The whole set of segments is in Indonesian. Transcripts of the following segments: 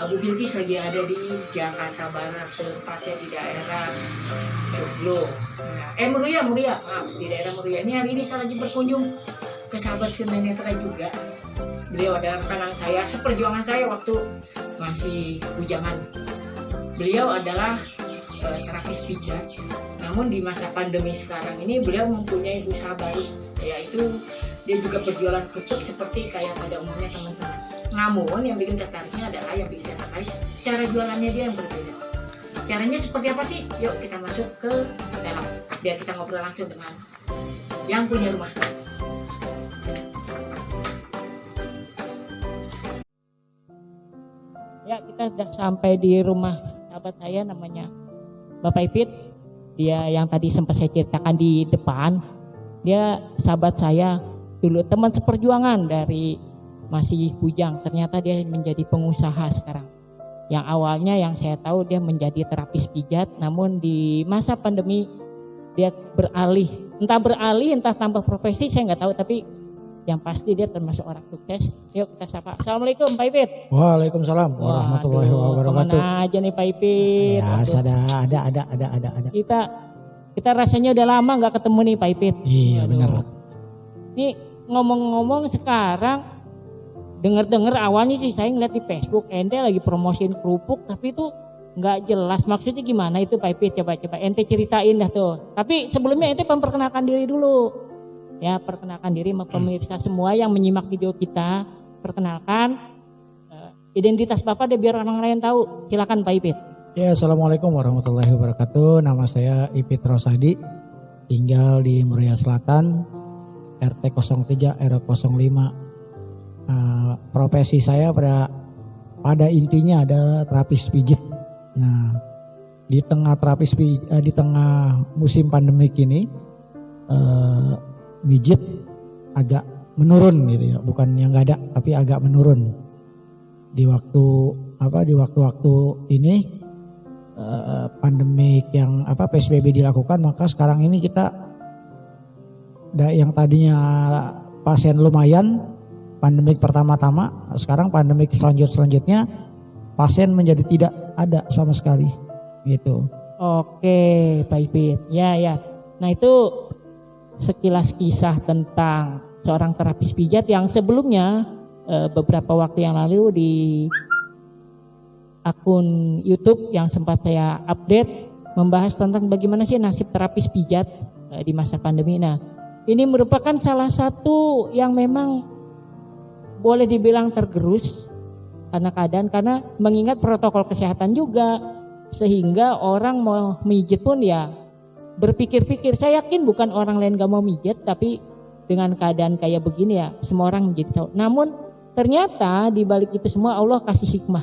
Bu Bilkis lagi ada di Jakarta Barat, tepatnya di daerah Joglo. Muria, maaf, di daerah Muria. Ini hari ini saya lagi berkunjung ke sahabat tunanetra juga. Beliau adalah rekan saya, seperjuangan saya waktu masih bujangan. Beliau adalah terapis pijat. Namun di masa pandemi sekarang ini beliau mempunyai usaha baru, yaitu dia juga berjualan kerupuk seperti kayak pada umumnya teman-teman. Namun yang bikin tertariknya adalah yang bikin saya tertarik cara jualannya dia yang berbeda. Caranya seperti apa sih? Yuk kita masuk ke dalam biar kita ngobrol langsung dengan yang punya rumah. Ya, kita sudah sampai di rumah sahabat saya namanya Bapak Ipit. Dia yang tadi sempat saya ceritakan di depan. Dia sahabat saya dulu, teman seperjuangan dari masih bujang. Ternyata dia menjadi pengusaha sekarang. Yang awalnya yang saya tahu dia menjadi terapis pijat, namun di masa pandemi dia beralih, entah tambah profesi saya nggak tahu, tapi yang pasti dia termasuk orang sukses. Yuk kita sapa. Assalamualaikum Pak Ipit. Waalaikumsalam warahmatullahi wabarakatuh. Kemana aja nih Pak Ipit? Ya, ada. Kita rasanya udah lama nggak ketemu nih Pak Ipit. Iya benar. Ini ngomong-ngomong sekarang, dengar awalnya sih saya ngeliat di Facebook, ente lagi promosiin kerupuk, tapi itu nggak jelas maksudnya gimana itu Pak Ipit. Coba ente ceritain dah tuh. Tapi sebelumnya ente memperkenalkan diri dulu. Ya, perkenalkan diri sama pemirsa semua yang menyimak video kita. Perkenalkan identitas Bapak deh biar orang lain tahu. Silakan Pak Ipit. Ya, assalamualaikum warahmatullahi wabarakatuh. Nama saya Ipit Rosadi, tinggal di Muria Selatan, RT 03 RW 05. Profesi saya pada intinya adalah terapis pijit. Nah, di tengah di tengah musim pandemik ini, pijit agak menurun gitu ya, bukan yang nggak ada, tapi agak menurun di waktu ini pandemik yang PSBB dilakukan, maka sekarang ini kita yang tadinya pasien lumayan pandemik pertama-tama, sekarang pandemik selanjutnya pasien menjadi tidak ada sama sekali gitu. Oke Pak Ipit, ya. Nah itu sekilas kisah tentang seorang terapis pijat yang sebelumnya beberapa waktu yang lalu di akun YouTube yang sempat saya update membahas tentang bagaimana sih nasib terapis pijat di masa pandemi. Nah, ini merupakan salah satu yang memang boleh dibilang tergerus karena mengingat protokol kesehatan juga, sehingga orang mau mijit pun ya berpikir-pikir. Saya yakin bukan orang lain gak mau mijet, tapi dengan keadaan kayak begini ya semua orang menjadi tahu. Namun ternyata di balik itu semua Allah kasih hikmah.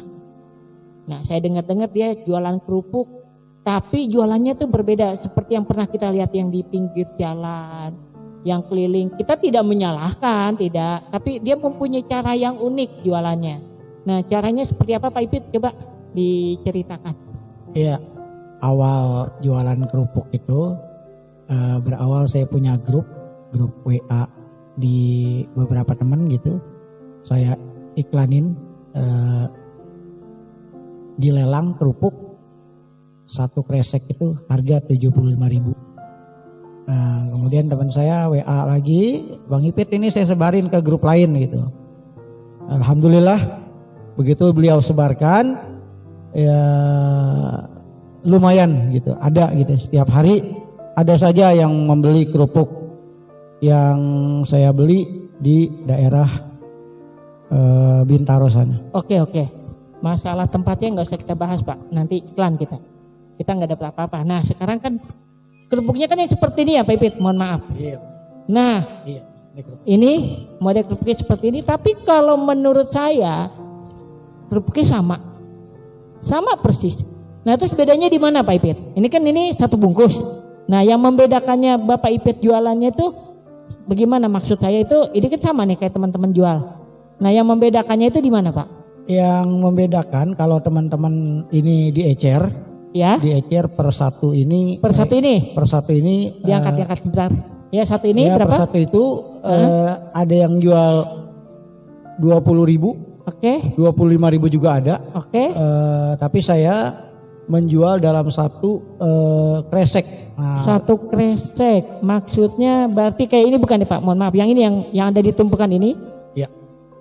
Nah, saya dengar dia jualan kerupuk, tapi jualannya tuh berbeda seperti yang pernah kita lihat yang di pinggir jalan, yang keliling. Kita tidak menyalahkan, tidak, tapi dia mempunyai cara yang unik jualannya. Nah, caranya seperti apa Pak Ipit? Coba diceritakan. Iya. Awal jualan kerupuk itu berawal saya punya grup WA di beberapa teman gitu. Saya iklanin dilelang kerupuk satu kresek itu harga 75.000. Nah, kemudian teman saya WA lagi, Bang Ipit ini saya sebarin ke grup lain gitu. Alhamdulillah begitu beliau sebarkan ya lumayan gitu, ada gitu, setiap hari ada saja yang membeli kerupuk yang saya beli di daerah Bintaro sana. Oke, masalah tempatnya nggak usah kita bahas Pak, nanti iklan kita nggak dapat apa-apa. Nah sekarang kan kerupuknya kan yang seperti ini ya Pak Ipit, mohon maaf. Iya. Nah iya, ini model kerupuknya seperti ini, tapi kalau menurut saya kerupuknya sama persis. Nah terus bedanya di mana Pak Ipit? Ini satu bungkus. Nah yang membedakannya Bapak Ipit jualannya itu bagaimana? Maksud saya itu ini kan sama nih kayak teman-teman jual. Nah yang membedakannya itu di mana Pak? Yang membedakan kalau teman-teman ini diecer, ya? Diecer per satu ini. Per satu ini? Diangkat sebentar. Ya satu ini ya, berapa? Per satu itu ada yang jual 20.000, Oke. 25.000 juga ada. Oke. Tapi saya menjual dalam satu kresek. Nah, Satu kresek, maksudnya berarti kayak ini bukan nih Pak? Mohon maaf, yang ini yang ada di tumpukan ini? ya,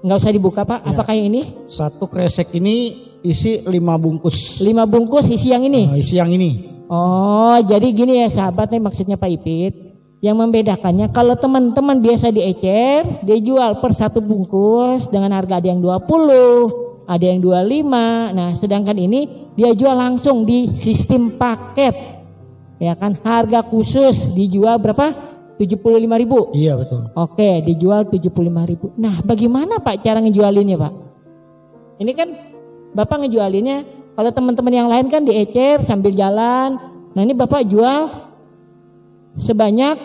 Nggak usah dibuka Pak. Ya. Apakah yang ini? satu kresek ini isi 5 bungkus. 5 bungkus isi yang ini. Isi yang ini. Oh, jadi gini ya sahabat nih maksudnya Pak Ipit. Yang membedakannya kalau teman-teman biasa diecer, dia jual per satu bungkus dengan harga ada yang 20, ada yang 25. Nah, sedangkan ini dia jual langsung di sistem paket. Ya kan, harga khusus dijual berapa? 75.000. Iya betul. Oke, dijual 75.000. Nah, bagaimana Pak cara ngejualinnya Pak? Ini kan Bapak ngejualinnya, kalau teman-teman yang lain kan diecer sambil jalan. Nah, ini Bapak jual sebanyak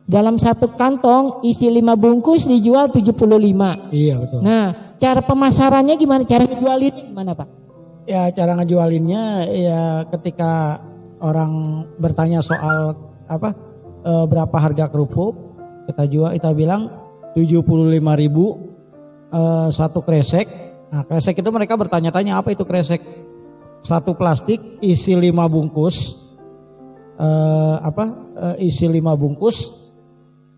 dalam satu kantong isi 5 bungkus dijual 75. Iya betul. Nah, cara pemasarannya gimana? Cara ngejualinnya gimana Pak? Ya cara ngejualinnya ya ketika orang bertanya soal berapa harga kerupuk, kita bilang 75.000 satu kresek. Nah, kresek itu mereka bertanya-tanya apa itu kresek? Satu plastik isi 5 bungkus. Isi 5 bungkus.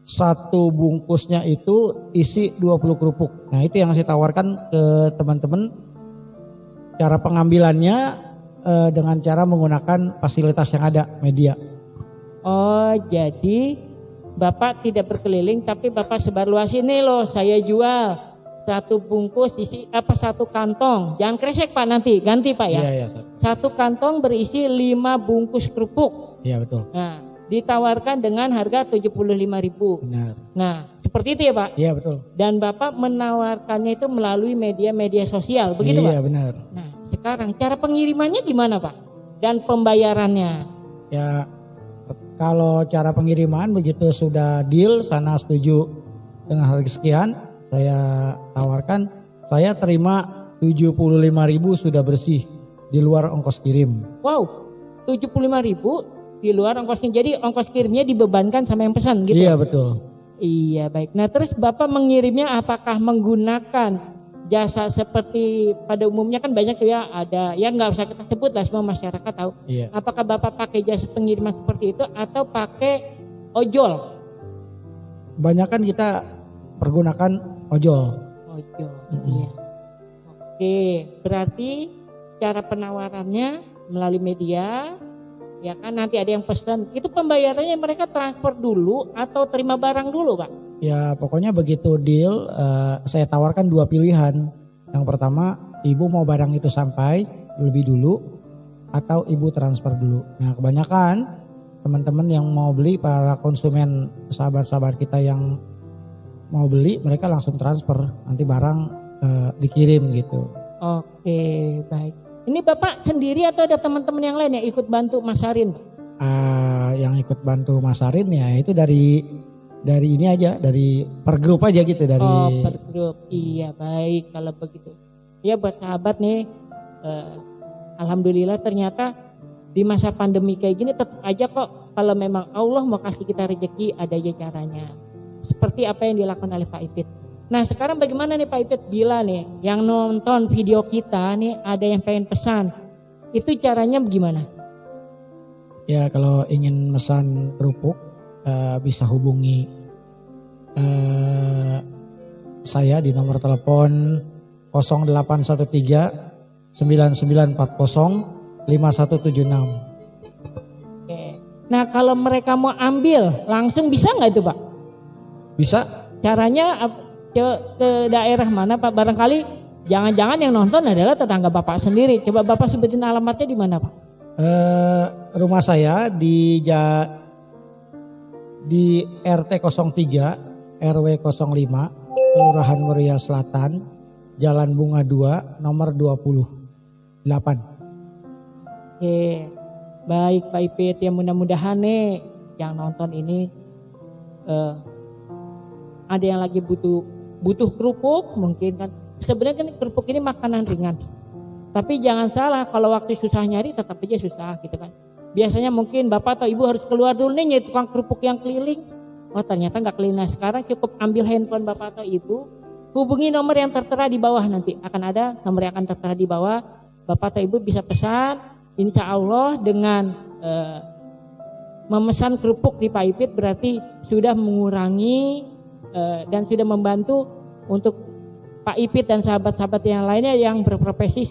Satu bungkusnya itu isi 20 kerupuk. Nah, itu yang saya tawarkan ke teman-teman. Cara pengambilannya dengan cara menggunakan fasilitas yang ada, media. Oh, jadi Bapak tidak berkeliling tapi Bapak sebarluasin nih loh, saya jual satu bungkus isi satu kantong. Jangan kresek Pak, nanti ganti Pak ya. Iya, Satu kantong berisi 5 bungkus kerupuk. Iya betul. Nah, ditawarkan dengan harga 75.000. Benar. Nah, seperti itu ya Pak? Iya betul. Dan Bapak menawarkannya itu melalui media sosial, begitu Pak? Iya benar. Nah, sekarang cara pengirimannya gimana Pak? Dan pembayarannya? Ya kalau cara pengiriman begitu sudah deal, sana setuju dengan harga sekian, saya tawarkan, saya terima 75.000 sudah bersih di luar ongkos kirim. Wow, 75.000 di luar ongkosnya. Jadi ongkos kirimnya dibebankan sama yang pesan gitu? Iya betul. Iya baik. Nah terus Bapak mengirimnya apakah menggunakan jasa seperti pada umumnya kan banyak ya, ada ya nggak usah kita sebut lah, semua masyarakat tahu. Iya. Apakah Bapak pakai jasa pengiriman seperti itu atau pakai ojol? Banyakan kita pergunakan ojol. Ojol, iya. Oke, berarti cara penawarannya melalui media, ya kan nanti ada yang pesan. Itu pembayarannya mereka transfer dulu atau terima barang dulu Pak? Ya pokoknya begitu deal, saya tawarkan 2 pilihan. Yang pertama, ibu mau barang itu sampai lebih dulu atau ibu transfer dulu. Nah kebanyakan teman-teman yang mau beli, para konsumen, sahabat-sahabat kita yang mau beli, mereka langsung transfer, nanti barang dikirim gitu. Oke, baik. Ini Bapak sendiri atau ada teman-teman yang lain yang ikut bantu masarin? Yang ikut bantu masarin ya itu dari ini aja, dari per grup aja gitu, dari. Oh, per grup. Iya, baik kalau begitu. Ya buat sahabat nih, alhamdulillah ternyata di masa pandemi kayak gini tetap aja kok kalau memang Allah mau kasih kita rezeki ada aja caranya. Seperti apa yang dilakukan oleh Pak Ipit. Nah sekarang bagaimana nih Pak Ipit, bila nih yang nonton video kita nih ada yang pengen pesan, itu caranya bagaimana? Ya kalau ingin pesan kerupuk bisa hubungi saya di nomor telepon 0813 9940 5176. Oke. Nah kalau mereka mau ambil langsung bisa nggak itu Pak? Bisa. Caranya ke daerah mana Pak? Barangkali jangan-jangan yang nonton adalah tetangga Bapak sendiri. Coba Bapak sebutin alamatnya di mana Pak? Rumah saya di RT 03 RW 05 Kelurahan Muria Selatan, Jalan Bunga 2 nomor 28. Oke, baik Pak Ipit, ya mudah-mudahan nih yang nonton ini ada yang lagi butuh kerupuk mungkin kan. Sebenarnya kan kerupuk ini makanan ringan. Tapi jangan salah, kalau waktu susah nyari tetap aja susah gitu kan. Biasanya mungkin Bapak atau Ibu harus keluar dulu nih nyari tukang kerupuk yang keliling. Oh ternyata nggak keliling. Nah sekarang cukup ambil handphone Bapak atau Ibu, hubungi nomor yang tertera di bawah, nanti akan ada nomor yang akan tertera di bawah. Bapak atau Ibu bisa pesan, insya Allah dengan memesan kerupuk di Pak Ipit berarti sudah mengurangi dan sudah membantu untuk Pak Ipit dan sahabat-sahabat yang lainnya yang berprofesi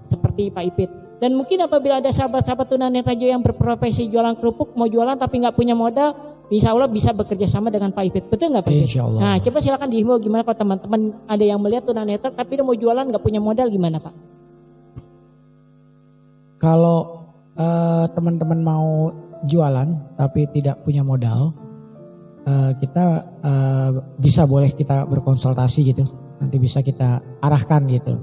seperti Pak Ipit. Dan mungkin apabila ada sahabat-sahabat tunanetra yang berprofesi jualan kerupuk, mau jualan tapi nggak punya modal, insya Allah bisa bekerja sama dengan Pak Ipit. Betul nggak Pak Ipit? Insya Allah. Nah, coba silakan dihimbau gimana kalau teman-teman ada yang melihat tunanetra tapi dia mau jualan nggak punya modal, gimana Pak? Kalau teman-teman mau jualan tapi tidak punya modal, kita boleh kita berkonsultasi gitu. Nanti bisa kita arahkan gitu.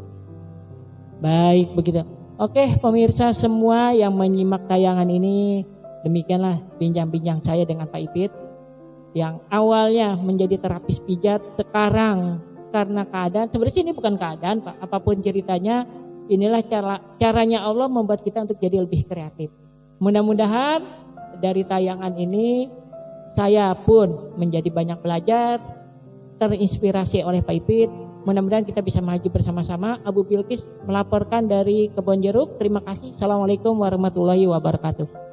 Baik, begitu. Oke, pemirsa semua yang menyimak tayangan ini, demikianlah bincang-bincang saya dengan Pak Ipit yang awalnya menjadi terapis pijat, sekarang karena keadaan, sebenarnya ini bukan keadaan Pak, apapun ceritanya, inilah caranya Allah membuat kita untuk jadi lebih kreatif. Mudah-mudahan dari tayangan ini saya pun menjadi banyak belajar, terinspirasi oleh Pak Ipit. Mudah-mudahan kita bisa maju bersama-sama. Abu Bilqis melaporkan dari Kebon Jeruk. Terima kasih. Assalamualaikum warahmatullahi wabarakatuh.